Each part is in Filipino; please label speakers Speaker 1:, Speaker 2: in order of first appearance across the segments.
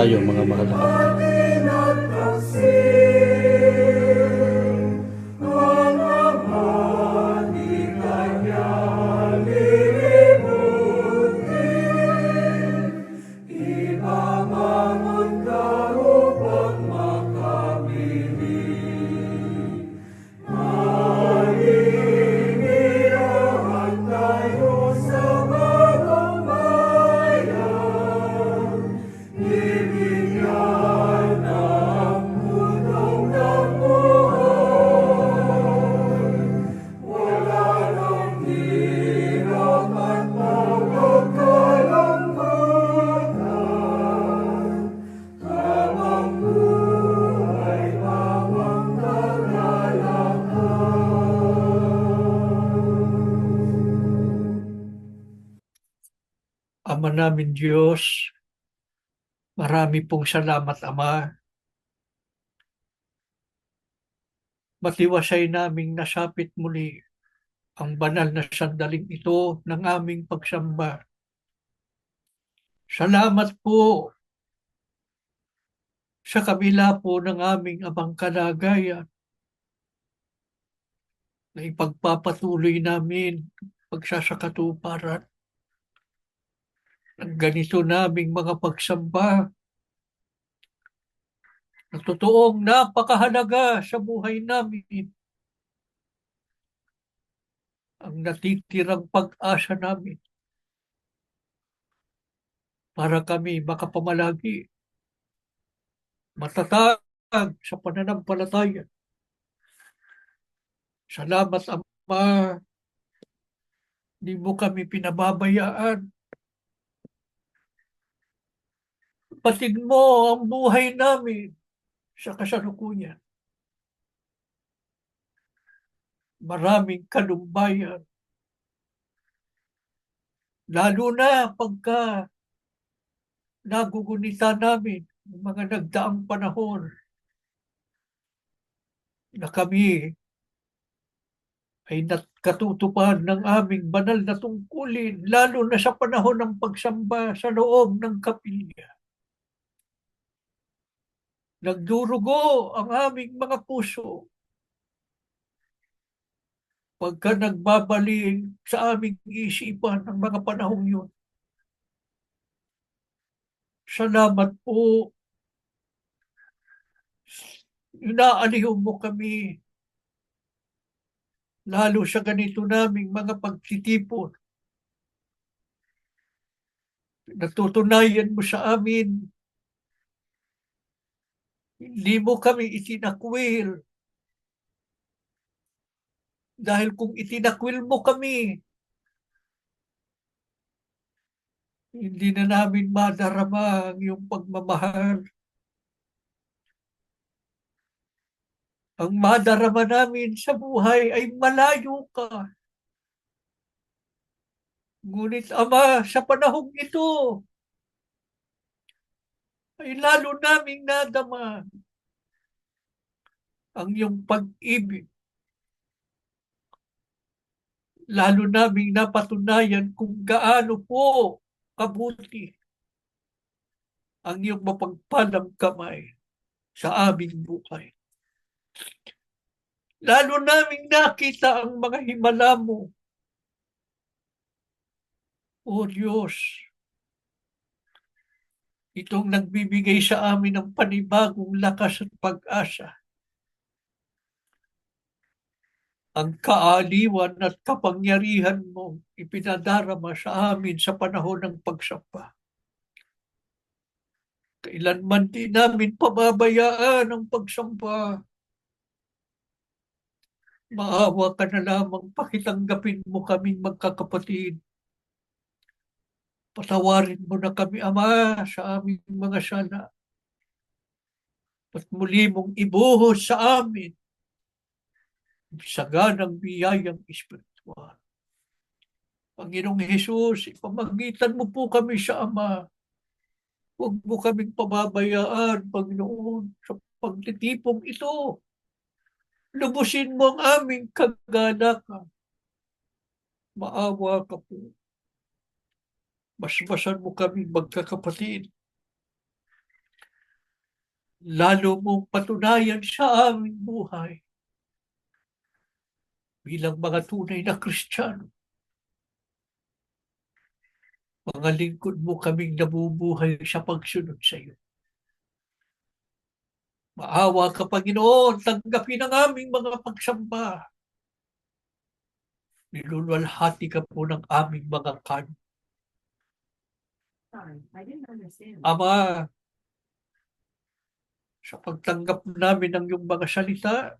Speaker 1: tayo mga mahal na kapatid.
Speaker 2: Ama namin Diyos, marami pong salamat, Ama. Matiwasay naming nasapit muli ang banal na sandaling ito ng aming pagsamba. Salamat po sa kabila po ng aming abang kalagayan na ipagpapatuloy namin pagsasakatuparan ng ganito naming mga pagsamba na totoong napakahalaga sa buhay namin. Ang natitirang pag-asa namin para kami makapamalagi matatag sa pananampalataya. Salamat, Ama, di mo kami pinababayaan. Patig mo ang buhay namin sa kasalukuyan. Maraming kalumbayan. Lalo na pagka nagugunita namin ng mga nagdaang panahon na kami ay katutupad ng aming banal na tungkulin, lalo na sa panahon ng pagsamba sa loob ng kapilya. Nagdurugo ang aming mga puso pagka nagbabaling sa aming isipan ng mga panahong yun. Salamat po. Inaaliw mo kami lalo sa ganito naming mga pagtitipon. Natutunayan mo sa amin, hindi mo kami itinakwil. Dahil kung itinakwil mo kami, hindi na namin madarama ang iyong pagmamahal. Ang madarama namin sa buhay ay malayo ka. Ngunit Ama, sa panahong ito, ay lalo naming nadama ang iyong pag-ibig. Lalo naming napatunayan kung gaano po kabuti ang iyong mapagpalang kamay sa aming buhay. Lalo naming nakita ang mga himala mo. O Diyos, itong nagbibigay sa amin ng panibagong lakas at pag-asa. Ang kaaliwan at kapangyarihan mo ipinadarama sa amin sa panahon ng pagsamba. Kailanman di namin pababayaan ang pagsamba. Maawa ka na lamang, pakitanggapin mo kaming magkakapatid. Patawarin mo na kami, Ama, sa aming mga sala. At muli mong ibuhos sa amin saganang biyayang espiritual. Panginoong Hesus, ipamagitan mo po kami sa Ama. Huwag mo kaming pababayaan, Panginoon, sa pagtitipong ito. Lubusin mo ang aming kagalakan. Maawa ka po. Basbasan mo kami magkakapatid. lalo mong patunayan sa aming buhay bilang mga tunay na Kristiyano. Mga lingkod mo kaming nabubuhay sa pagsunod sa iyo. Maawa ka, Panginoon, tanggapin ang aming mga pagsamba. Nilulwalhati ka po ng aming mga kan.
Speaker 3: Sorry, I didn't understand.
Speaker 2: Ama, sa pagtanggap namin ng iyong mga salita,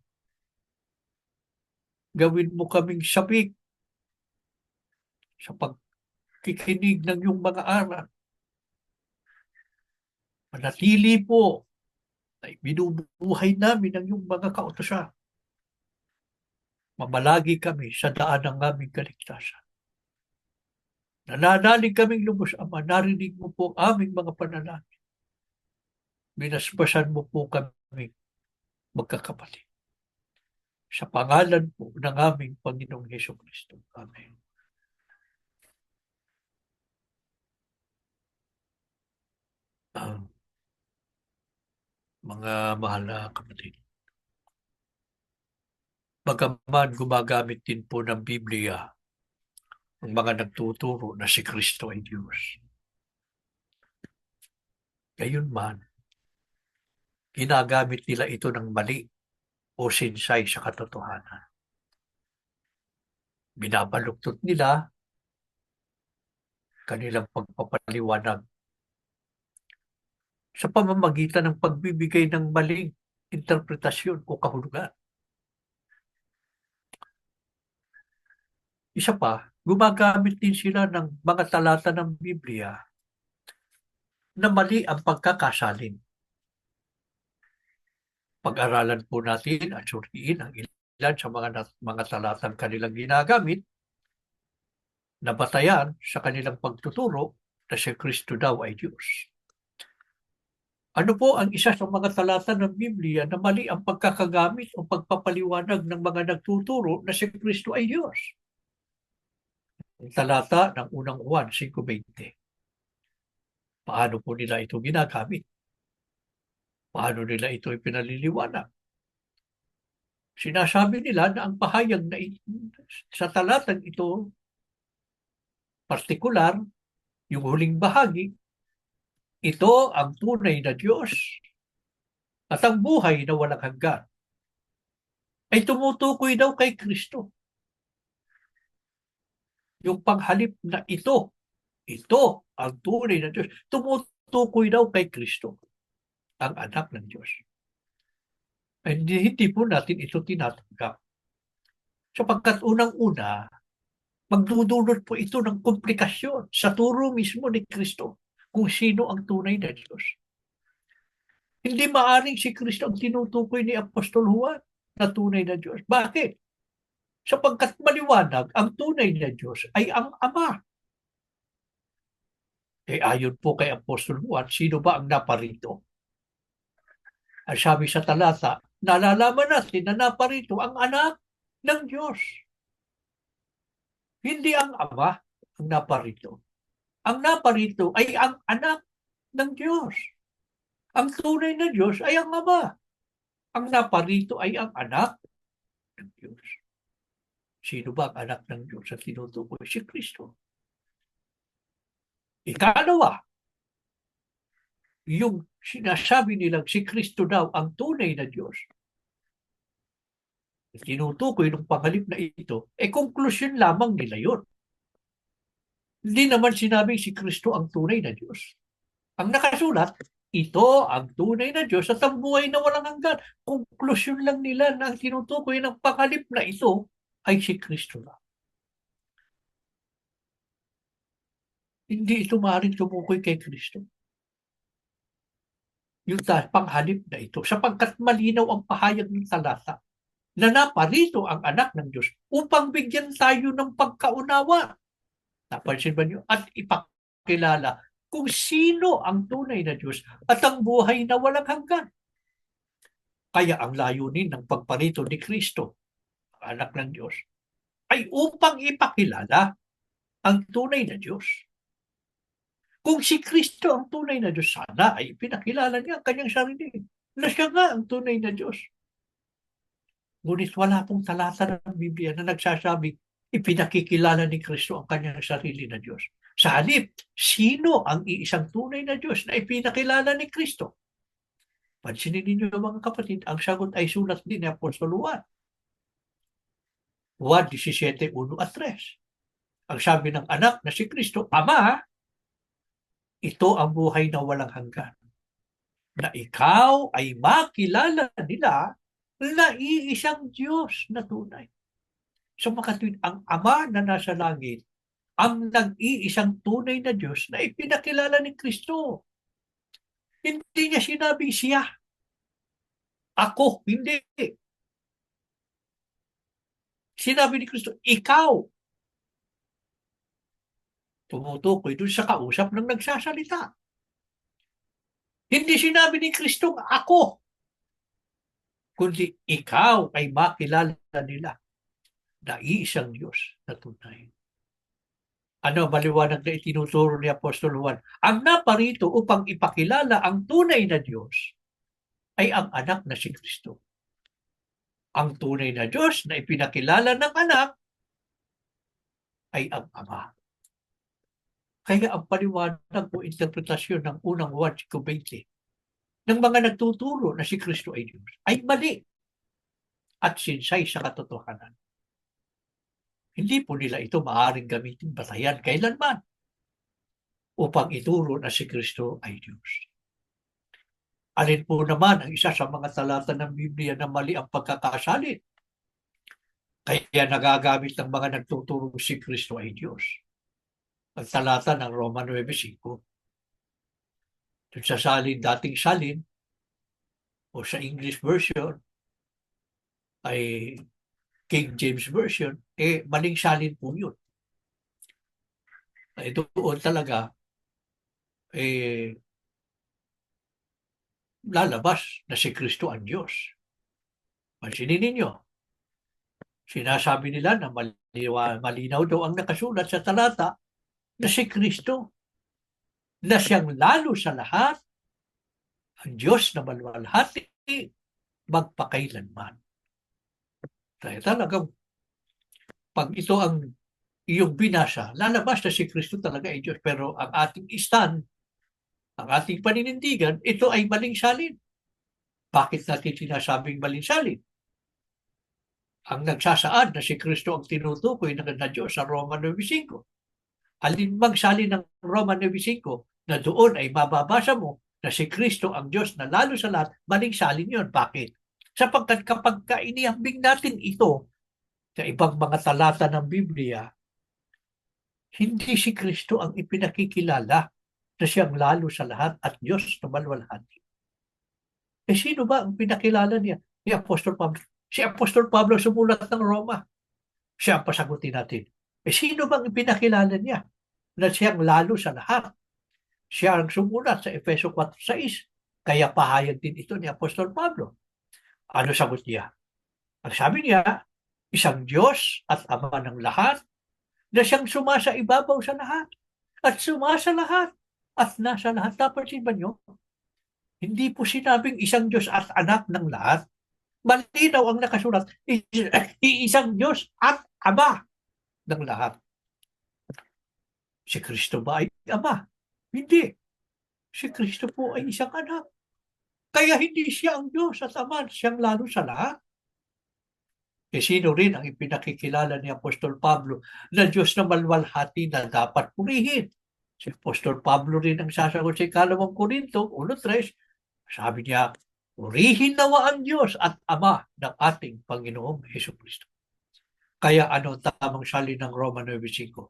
Speaker 2: gawin mo kaming sabik sa pagkikinig ng iyong mga aral. Manatili po ay binubuhay namin ang iyong mga kautosan. Mamalagi kami sa daan ng aming kaligtasan. Nananalig kaming lubos, Ama, narinig mo po ang aming mga panalangin. Binasbasan mo po kami magkakapatid. Sa pangalan po ng aming Panginoong Hesukristo. Amen. Mga mahal na kapatid, bagaman gumagamit din po ng Biblia ang mga nagtuturo na si Kristo ay Diyos. Gayunman, ginagamit nila ito ng mali o sinsay sa katotohanan. Binabaluktot nila kanilang pagpapaliwanag sa pamamagitan ng pagbibigay ng maling interpretasyon o kahulugan. Isa pa, gumagamit din sila ng mga talata ng Biblia na mali ang pagkakasalin. Pag-aralan po natin at suriin ang ilan sa mga talatang kanilang ginagamit na batayan sa kanilang pagtuturo na si Kristo daw ay Diyos. Ano po ang isa sa mga talata ng Biblia na mali ang pagkakagamit o pagpapaliwanag ng mga nagtuturo na si Kristo ay Diyos? Ang talata ng unang Juan 5:20. Paano po nila ito ginagamit? Paano nila ito ipinaliliwanag? Sinasabi nila na ang pahayag na sa talatang ito, partikular, yung huling bahagi, ito ang tunay na Diyos at ang buhay na walang hanggan ay tumutukoy daw kay Kristo. Yung panghalip na ito ang tunay na Diyos, tumutukoy daw kay Kristo, ang anak ng Diyos. Hindi po natin ito tinatanggap. Sapagkat unang-una, magdudulot po ito ng komplikasyon sa turo mismo ni Kristo kung sino ang tunay na Diyos. Hindi maaaring si Kristo ang tinutukoy ni Apostol Juan na tunay na Diyos. Bakit? Sapagkat maliwanag, ang tunay na Diyos ay ang Ama. Ayon po kay Apostol Juan, sino ba ang naparito? Ang sabi sa talata, nalalaman natin na naparito ang anak ng Diyos. Hindi ang Ama ang naparito. Ang naparito ay ang anak ng Diyos. Ang tunay na Diyos ay ang Ama. Ang naparito ay ang anak ng Diyos. Sino ba ang anak ng Diyos sa tinutukoy? Si Kristo. Ikalawa, yung sinasabi nilang si Kristo daw ang tunay na Diyos. Tinutukoy ng panghalip na ito, konklusyon lamang nila yun. Hindi naman sinabing si Kristo ang tunay na Diyos. Ang nakasulat, ito ang tunay na Diyos at ang buhay na walang hanggan. Konklusyon lang nila na ang tinutukoy ng panghalip na ito ay si Kristo lang. Hindi ito maaaring tumukoy kay Kristo. Yung panghalip na ito, sapagkat malinaw ang pahayag ng talata na naparito ang anak ng Diyos upang bigyan tayo ng pagkaunawa. Napansin ba niyo? At ipakilala kung sino ang tunay na Diyos at ang buhay na walang hanggan. Kaya ang layunin ng pagparito ni Kristo, anak ng Diyos, ay upang ipakilala ang tunay na Diyos. Kung si Kristo ang tunay na Diyos, sana ay pinakilala niya ang kanyang sarili. na siya nga ang tunay na Diyos. Ngunit wala pong talata ng Biblia na nagsasabing ipinakikilala ni Kristo ang kanyang sarili na Diyos. Sa halip, sino ang iisang tunay na Diyos na ipinakilala ni Kristo? Pansinin ninyo mga kapatid, ang sagot ay sulat din ni Apostol Juan. Juan 17:1 at 3. Ang sabi ng anak na si Kristo, Ama, ito ang buhay na walang hanggan, na ikaw ay makilala nila na iisang Diyos na tunay. So makatwid, ang Ama na nasa langit, ang nag-iisang tunay na Diyos na ipinakilala ni Kristo. Hindi niya sinabing siya. Ako, hindi. Sinabi ni Kristo, ikaw. Tumutukoy doon sa kausap ng nagsasalita. Hindi sinabi ni Kristo, ako. Kundi ikaw ay makilala nila na iisang Diyos na tunay. Ano maliwanag na itinuturo ni Apostol Juan? Ang naparito upang ipakilala ang tunay na Diyos ay ang anak na si Kristo. Ang tunay na Diyos na ipinakilala ng anak ay ang Ama. Kaya ang paliwanag o interpretasyon ng unang Juan 5:20 ng mga nagtuturo na si Kristo ay Diyos ay mali at sinsay sa katotohanan. Hindi po nila ito maaaring gamitin batayan kailanman upang ituro na si Kristo ay Diyos. Alin po naman ang isa sa mga talata ng Biblia na mali ang pagkakasalin? Kaya nagagamit ng mga nagtuturo si Kristo ay Diyos. Ang talata ng Roma 9:5. Doon sa salin, dating salin, o sa English version, ay King James Version, maling salin po yun. Doon talaga, lalabas na si Kristo ang Diyos. Pansinin ninyo, sinasabi nila na malinaw daw ang nakasulat sa talata na si Kristo, na siyang lalo sa lahat, ang Diyos na maluwalhati, magpakailanman. Kaya talagang, pag ito ang iyong binasa, lalabas na si Kristo talaga ay Diyos. Pero ang ating stand, ang ating paninindigan, ito ay maling salin. Bakit natin sinasabing maling salin? Ang nagsasaad na si Kristo ang tinutukoy na Diyos sa Roma 9:5. Alin mang salin ng Roma 9:5 na doon ay mababasa mo na si Kristo ang Diyos na lalo sa lahat, maling salin yun. Bakit? Sapagkat kapag inihambing natin ito sa ibang mga talata ng Biblia, hindi si Kristo ang ipinakikilala na siyang lalo sa lahat at Diyos na maluwalhati. Sino ba ang pinakilala niya? Ni Apostol Pablo. Si Apostol Pablo sumulat ng Roma. Siya ang pasagutin natin. Sino bang ipinakilala niya na siyang lalo sa lahat? Siya ang sumulat sa Efeso 4:6. Kaya pahayag din ito ni Apostol Pablo. Ano sagot niya? Ang sabi niya, isang Diyos at Ama ng lahat na siyang sumasa ibabaw sa lahat at sumasa lahat at nasa lahat. Napansin ba niyo? Hindi po sinabing isang Diyos at anak ng lahat. Malinaw ang nakasulat, isang Diyos at Ama ng lahat. Si Kristo ba ay Ama? Hindi. Si Kristo po ay isang anak. Kaya hindi siya ang Diyos at Ama, siyang lalo sa lahat. Sino rin ang ipinakikilala ni Apostol Pablo na Diyos na maluwalhati na dapat purihin? Si Apostol Pablo rin ang sasagot sa 2 Korinto 1:3. Sabi niya, purihin nawa ang Diyos at Ama ng ating Panginoong Hesukristo. Kaya ano tamang salin ng Roma 9:5?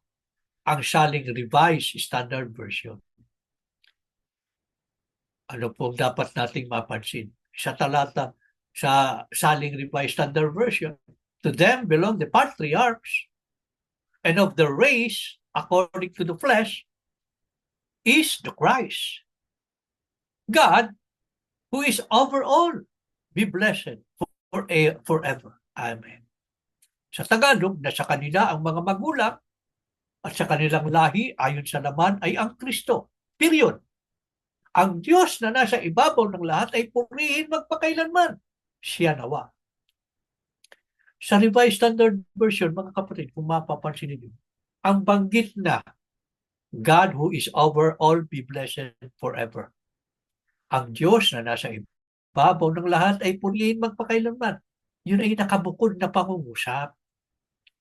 Speaker 2: Ang saling Revised Standard Version. Ano po dapat nating mapansin? Sa talata, sa saling Revised Standard Version, to them belong the patriarchs, and of the race, according to the flesh, is the Christ. God, who is over all, be blessed forever. Amen. Sa Tagalog, na sa kanila ang mga magulang at sa kanilang lahi ayon sa laman ay ang Kristo. Period. Ang Diyos na nasa ibabaw ng lahat ay purihin magpakailanman. Siya nawa. Sa Revised Standard Version, mga kapatid, kung mapapansin niyo, ang banggit na God who is over all be blessed forever. Ang Diyos na nasa ibabaw ng lahat ay purihin magpakailanman. Yun ay nakabukod na pangungusap.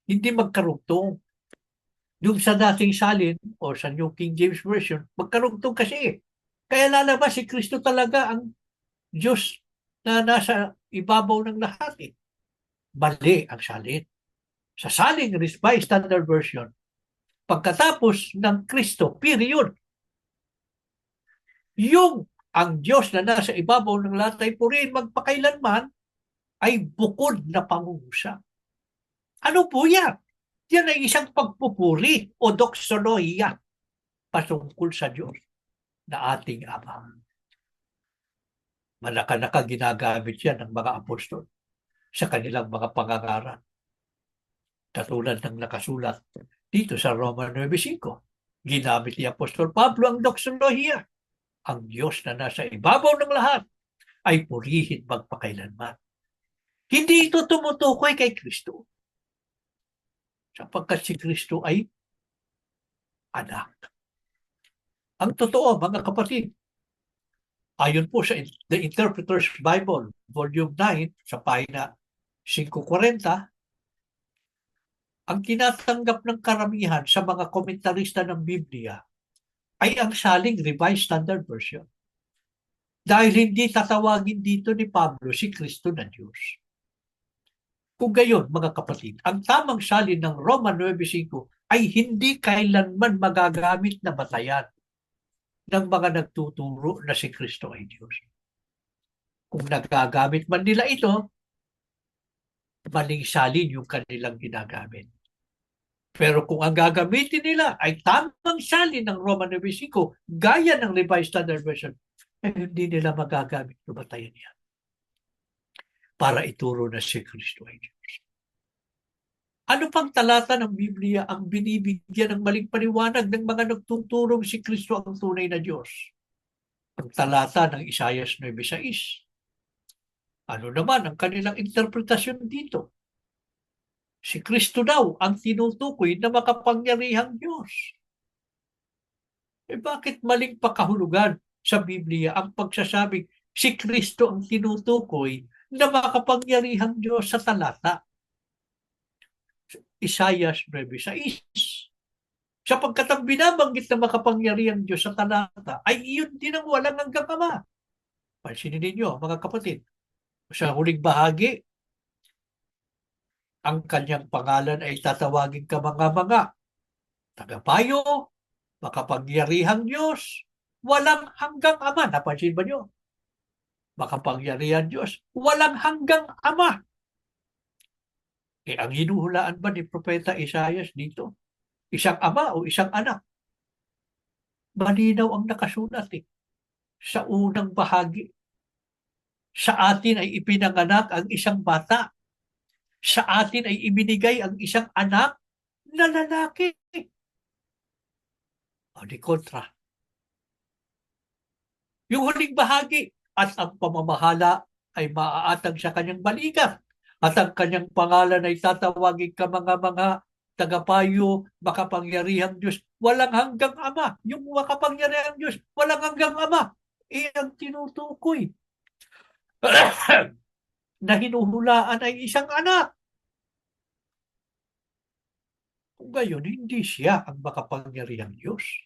Speaker 2: Hindi magkarugtong. Yung sa dating salin o sa New King James Version, magkarugtong kasi. Kaya lalabas si Kristo talaga ang Diyos na nasa ibabaw ng lahat. Mali ang salin. Sa saling Revised Standard Version, pagkatapos ng Kristo, period, yung ang Diyos na nasa ibabaw ng lahat ay purihin magpakailanman ay bukod na pangungusap. Ano po yan? Yan ay isang pagpupuri o doxologia patungkol sa Diyos na ating Ama. Malaka-laka ginagamit yan ng mga apostol sa kanilang mga pangangaral. Katulad ng nakasulat dito sa Roma 9:5. Ginamit ni Apostol Pablo ang doxologia. Ang Diyos na nasa ibabaw ng lahat ay purihin magpakailanman. Hindi ito tumutukoy kay Kristo, sapagkat si Kristo ay anak. Ang totoo, mga kapatid, ayon po sa The Interpreter's Bible, Volume 9, sa pahina 540, ang tinatanggap ng karamihan sa mga komentarista ng Biblia ay ang saling Revised Standard Version. Dahil hindi tatawagin dito ni Pablo si Kristo na Diyos. Kung gayon, mga kapatid, ang tamang salin ng Roma 9:5 ay hindi kailanman magagamit na batayan ng mga nagtuturo na si Kristo ay Diyos. Kung nagagamit man nila ito, maling salin yung kanilang ginagamit. Pero kung ang gagamitin nila ay tamang salin ng Roma 9:5, gaya ng Revised Standard Version, hindi nila magagamit na batayan yan para ituro na si Kristo ay Diyos. Ano pang talata ng Biblia ang binibigyan ng maling paliwanag ng mga nagtuturong si Kristo ang tunay na Diyos? Ang talata ng Isaiah 9:6. Ano naman ang kanilang interpretasyon dito? Si Kristo daw ang tinutukoy na makapangyarihang Diyos. Bakit maling pakahulugan sa Biblia ang pagsasabing si Kristo ang tinutukoy na makapangyarihang Diyos sa talata? Isaiah 9:6. Sapagkat ang binabanggit na makapangyarihang Diyos sa talata ay iyon din ang walang hanggang Ama. Pansinin ninyo, mga kapatid, sa huling bahagi, ang kanyang pangalan ay tatawagin kamanga-manga, tagapayo, makapangyarihang Diyos, walang hanggang Ama. Napansin ba nyo? Makapangyarihang Diyos, walang hanggang Ama. Ang hinuhulaan ba ni Propeta Isaiah dito? Isang ama o isang anak? Malinaw ang nakasulat sa unang bahagi. Sa atin ay ipinanganak ang isang bata. Sa atin ay ibinigay ang isang anak na lalaki. O di kontra. Yung huling bahagi, at ang pamamahala ay maaatag sa kanyang balikat. At ang kanyang pangalan ay tatawagin kamanga-manga, tagapayo, makapangyarihang Diyos, walang hanggang Ama. Yung makapangyarihang Diyos, walang hanggang Ama. Ang tinutukoy na hinuhulaan ay isang anak. Kung gayon, hindi siya ang makapangyarihang Diyos.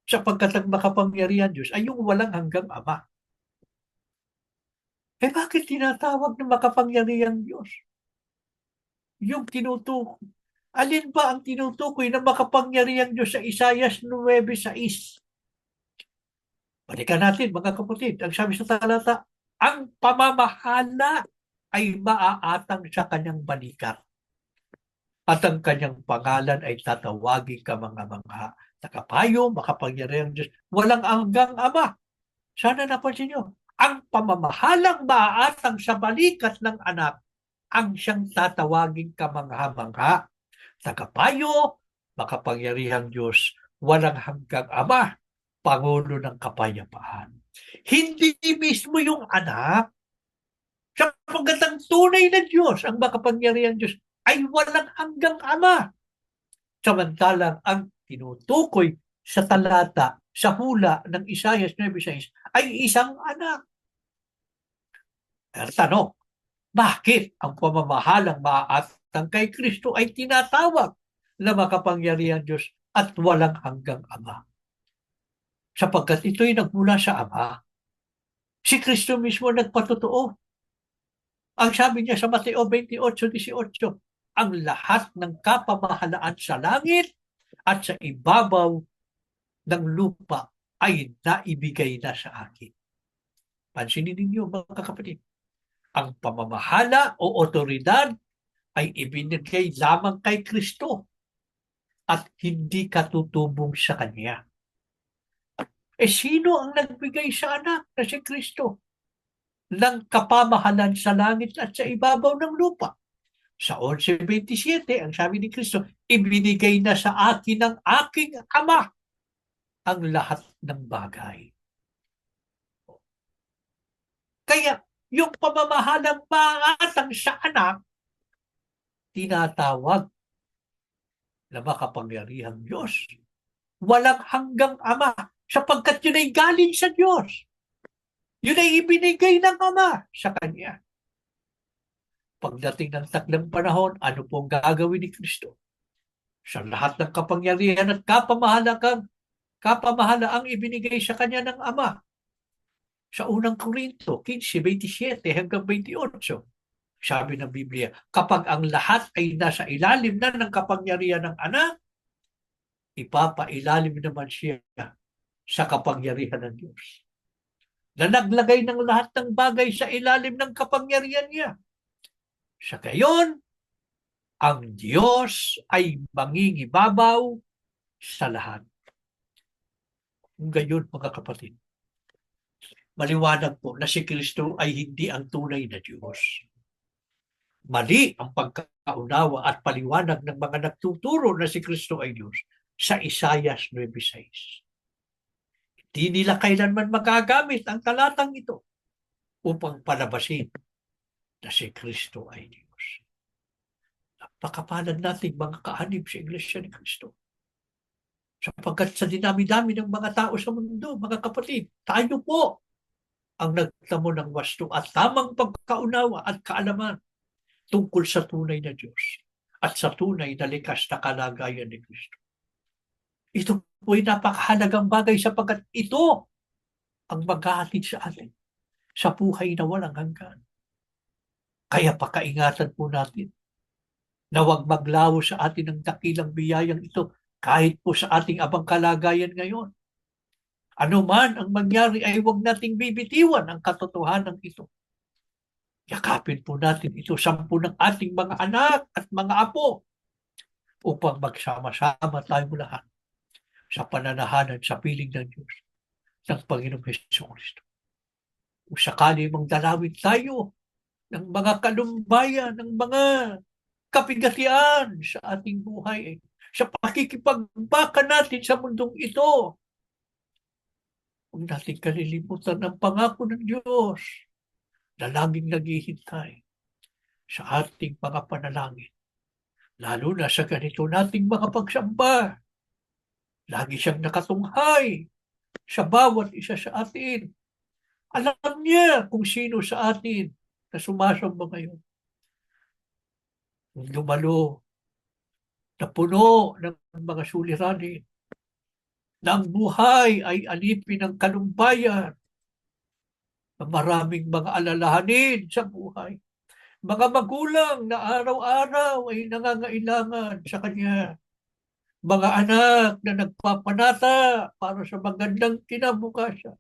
Speaker 2: Sapagkat ang makapangyarihang Diyos ay yung walang hanggang Ama. Bakit tinatawag ng makapangyarihang Diyos? Yung tinutukoy. Alin ba ang tinutukoy na makapangyarihang Diyos sa Isaiah 9:6? Balikan natin, mga kapatid. Ang sabi sa talata, ang pamamahala ay maaatang sa kanyang balikat. At ang kanyang pangalan ay tatawagin kamanga-mangha, tagapayo, makapangyarihang Diyos, walang hanggang Ama. Sana napansin nyo, ang pamamahalang maaatang sa balikat ng anak ang siyang tatawagin kamangha-mangha, tagapayo, makapangyarihang Diyos, walang hanggang Ama. Pangulo ng Kapayapaan. Hindi mismo yung anak. Sapagkat ang tunay na Diyos, ang makapangyarihan Diyos, ay walang hanggang Ama. Samantalang ang tinutukoy sa talata, sa hula ng Isaiah 9:6 ay isang anak. Pero tanong, bakit ang pamamahalang maaatang kay Kristo ay tinatawag na makapangyarihan Diyos at walang hanggang Ama? Sapagkat ito'y nagmula sa Ama. Si Kristo mismo nagpatotoo. Ang sabi niya sa Mateo 28:18, ang lahat ng kapamahalaan sa langit at sa ibabaw ng lupa ay naibigay na sa akin. Pansinin ninyo mga kapatid, ang pamamahala o otoridad ay ibinigay lamang kay Kristo at hindi katutubong sa Kanya. Sino ang nagbigay sa anak na si Kristo ng kapamahalan sa langit at sa ibabaw ng lupa? Sa 11:27, ang sabi ni Kristo, ibinigay na sa akin ng aking Ama ang lahat ng bagay. Kaya yung pamamahalang maatang sa anak, tinatawag na makapangyarihang Diyos. Walang hanggang Ama, sapagkat yun ay galing sa Diyos. Yun ay ibinigay ng Ama sa Kanya. Pagdating ng takdang panahon, ano pong gagawin ni Kristo? Sa lahat ng kapangyarihan at kapamahalaang ibinigay sa Kanya ng Ama. Sa unang Korinto 15:27 hanggang 28, sabi ng Biblia, kapag ang lahat ay nasa ilalim na ng kapangyarihan ng anak, ipapailalim naman siya sa kapangyarihan ng Diyos. Na naglagay ng lahat ng bagay sa ilalim ng kapangyarihan niya. Sa gayon, ang Diyos ay mangingibabaw sa lahat. Kung gayon, mga kapatid, maliwanag po na si Kristo ay hindi ang tunay na Diyos. Mali ang pagkaunawa at paliwanag ng mga nagtuturo na si Kristo ay Diyos sa Isaiah 9:6. Hindi nila kailanman magagamit ang talatang ito upang palabasin na si Kristo ay Diyos. Napakapalad natin mga kaanib sa Iglesia ni Kristo. Sapagkat sa dinami-dami ng mga tao sa mundo, mga kapatid, tayo po ang nagtamo ng wasto at tamang pagkaunawa at kaalaman tungkol sa tunay na Diyos at sa tunay na likas na kalagayan ni Kristo. Ito po ay napakahalagang bagay sapagkat ito ang maghahatid sa atin sa buhay na walang hanggan. Kaya pakaingatan po natin na huwag maglaho sa atin ang dakilang biyayang ito kahit po sa ating abang kalagayan ngayon. Ano man ang mangyari ay huwag nating bibitiwan ang katotohanan ito. Yakapin po natin ito, 10 ng ating mga anak at mga apo upang magsama-sama tayo lahat sa pananahanan sa piling ng Diyos ng Panginoong Jesucristo. Kung sakali mang dalawin tayo ng mga kalumbaya, ng mga kapigatian sa ating buhay, sa pakikipagbaka natin sa mundong ito, huwag natin kalilimutan ang pangako ng Diyos na laging naghihintay sa ating mga panalangin. Lalo na sa ganito nating mga pagsamba. Lagi siyang nakatunghay sa bawat isa sa atin. Alam niya kung sino sa atin na sumasamba ngayon. Lumalo na puno ng mga suliranin na ang buhay ay alipin ng kalumbayan na maraming mga alalahanin sa buhay. Mga magulang na araw-araw ay nangangailangan sa kanya. Mga anak na nagpapanata para sa magandang kinabukasan.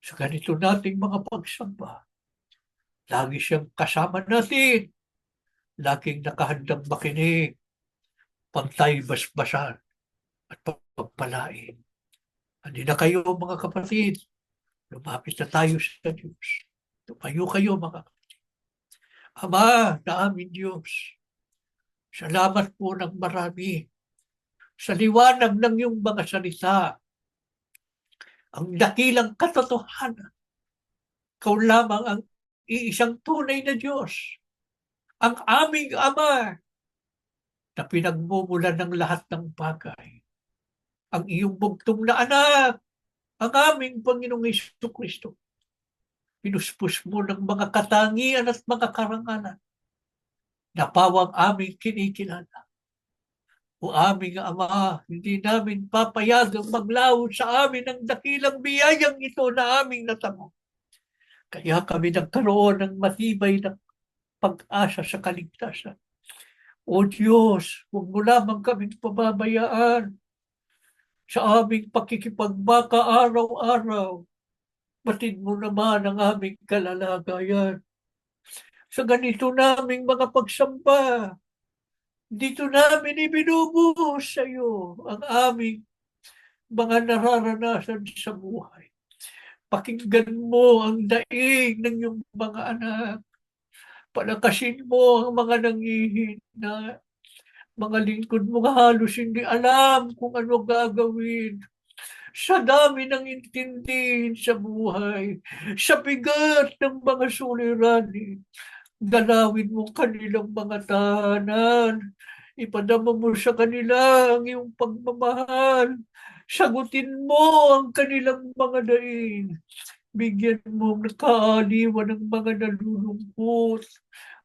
Speaker 2: Sa ganito nating mga pagsamba, lagi siyang kasama natin. Laging nakahandang makinig, pagtay-basbasan at pagpalain. Hindi na kayo mga kapatid. Lumapit na tayo sa Diyos. Tumayo kayo mga kapatid. Ama na aming Diyos, salamat po ng marami sa liwanag ng iyong mga salita ang dakilang katotohanan. Ikaw lamang ang iisang tunay na Diyos, ang aming Ama na pinagmumulan ng lahat ng bagay. Ang iyong bugtong na anak, ang aming Panginoong Kristo. Pinuspos mo ng mga katangian at mga karangalan na pawang aming kinikilala. O aming Ama, hindi namin papayagang maglaho sa amin ang dakilang biyayang ito na aming natamo. Kaya kami nagkaroon ng matibay na pag-asa sa kaligtasan. O Diyos, huwag mo lamang kaming pababayaan sa aming pakikipagbaka araw-araw. Batid mo naman ang aming kalalagayan. Sa ganito naming mga pagsamba, dito namin ibinubuhos sa iyo ang aming mga nararanasan sa buhay. Pakinggan mo ang daing ng iyong mga anak. Palakasin mo ang mga nangihina. Mga lingkod mo halos hindi alam kung ano gagawin. Sa dami ng intindihin sa buhay, sa bigat ng mga suliranin, dalawin mo kanilang mga tahanan. Ipadama mo sa kanila ang iyong pagmamahal. Sagutin mo ang kanilang mga daing. Bigyan mo ng kaaliwan ng mga nalulungkot.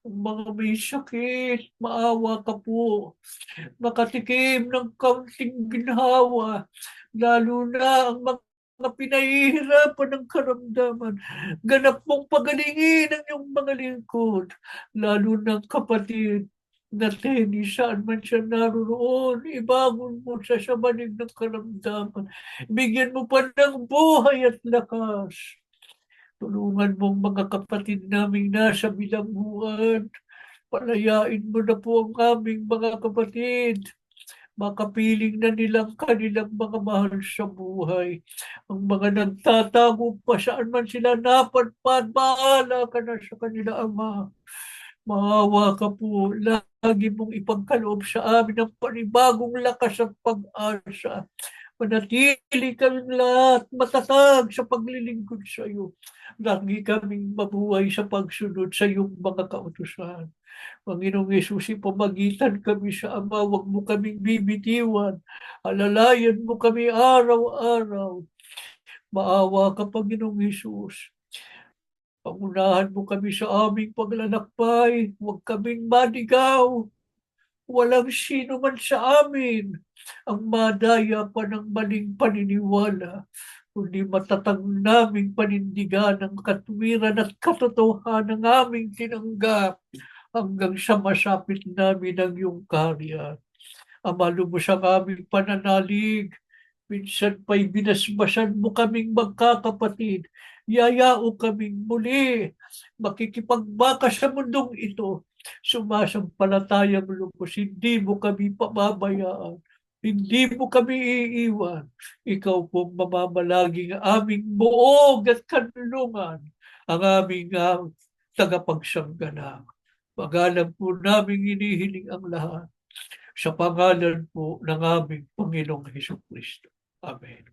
Speaker 2: Ang mga may sakit, maawa ka po. Makatikim ng kaunting ginhawa, lalo na ang mga pinahihirapan ng karamdaman. Ganap mong pagalingin ang iyong mga lingkod, lalo ng kapatid na Tenny, saan man siya naroon, ibangon mo siya sa manig ng karamdaman. Bigyan mo pa ng buhay at lakas. Tulungan mong mga kapatid naming nasa bilangguan. Palayain mo na po ang aming mga kapatid. Makapiling na nilang kanilang mga mahal sa buhay. Ang mga nagtatago pa saan man sila napadpad, bahala ka na sa kanila, Ama. Maawa ka po. Lagi mong ipagkaloob sa amin ang panibagong lakas at pag-asa. Manatili kaming lahat matatag sa paglilingkod sa iyo. Lagi kaming mabuhay sa pagsunod sa iyong mga kautusan. Panginoong Yesus, ipamagitan kami sa Ama, huwag mo kaming bibitiwan. Alalayan mo kami araw-araw. Maawa ka, Panginoong Yesus. Pangunahan mo kami sa aming paglalakbay. Huwag kaming madigaw. Walang sino man sa amin ang madaya pa ng maling paniniwala, kundi matatag naming panindigan ang katwiran at katotohanan ng aming tinanggap hanggang sa masapit namin ang iyong kaharian. Ama, lubos ang aming pananalig. Minsan pa'y binasbasan mo kaming magkakapatid. Yayao kaming muli. Makikipagbaka sa mundong ito. Sumasampalatayang lubos. Hindi mo kami pababayaan. Hindi mo kami iiwan. Ikaw po mamamalaging aming buog at kanlungan. Ang aming tagapagsanggana. Magalang po namin inihiling ang lahat sa pangalan po ng aming Panginoong Hesus Kristo. Amen.